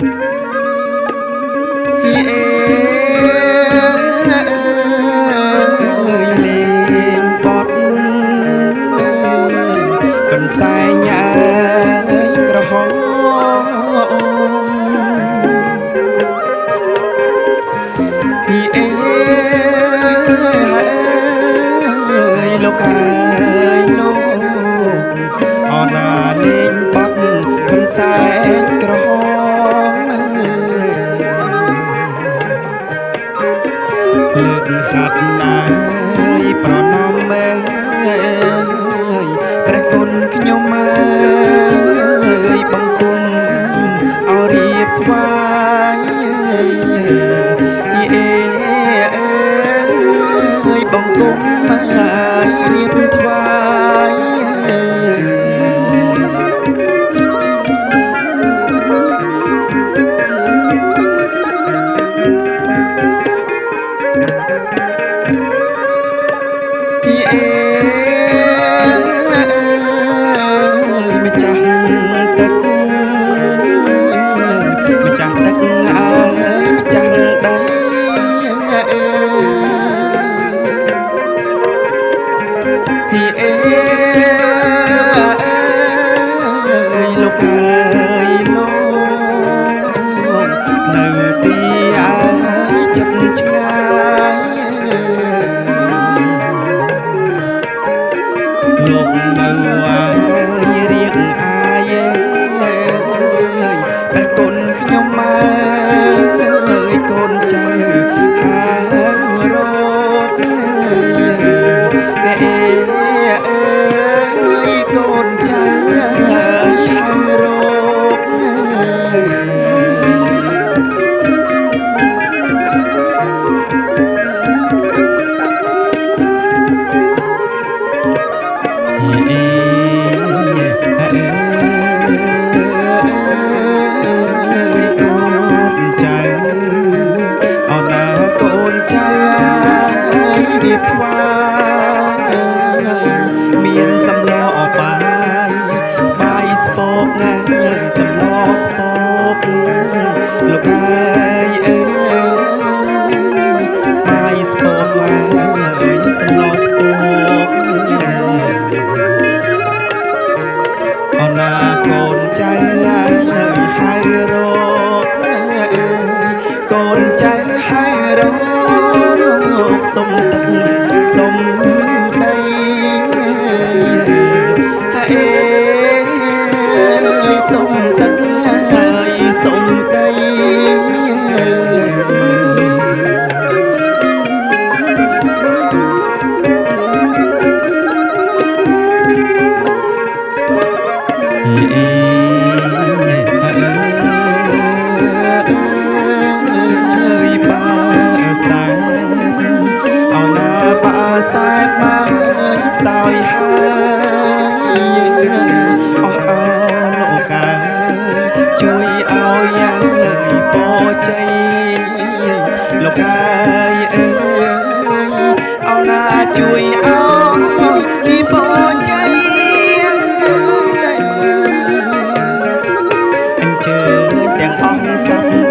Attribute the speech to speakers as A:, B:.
A: លេងបត់កន្សែងញ៉ាយក្រហមលោកអើយលោកអណាលេងបត់កន្សែងក្រហមលើកហាត់ណាយប្រណំមើលព្រះគុណខ្ញុំអើយបង្គំអរៀបថ្វាយបង្គំរៀបថ្វាយម្ចាស់ទឹកម្ចាស់ទឹកម្ចាស់ដីលោកអើយលោកនៅទីអើយចិត្តឆ្ងាយលោកនៅអើយរៀងអាយព្រះគុណខ្ញុំអើយកូនចៅហើយរកកូនចៅហើយរករៀបថ្វាយមានសម្លបាយស្ពកណាសម្លស្ពកលោកអើយបាយស្ពកសម្លស្ពកអណាកូនចៅនៅហើយរកកូនចៅហើយរកសុំទឹកសុំដីសុំទឹកហើយសុំដីសែបមកសោយហើយអស់អលោកអើយជួយឲ្យយ៉ាងពរជ័យលោកអើយអរណាជួយឲ្យពរជ័យអញ្ជើញទាំងអង្គសព្វ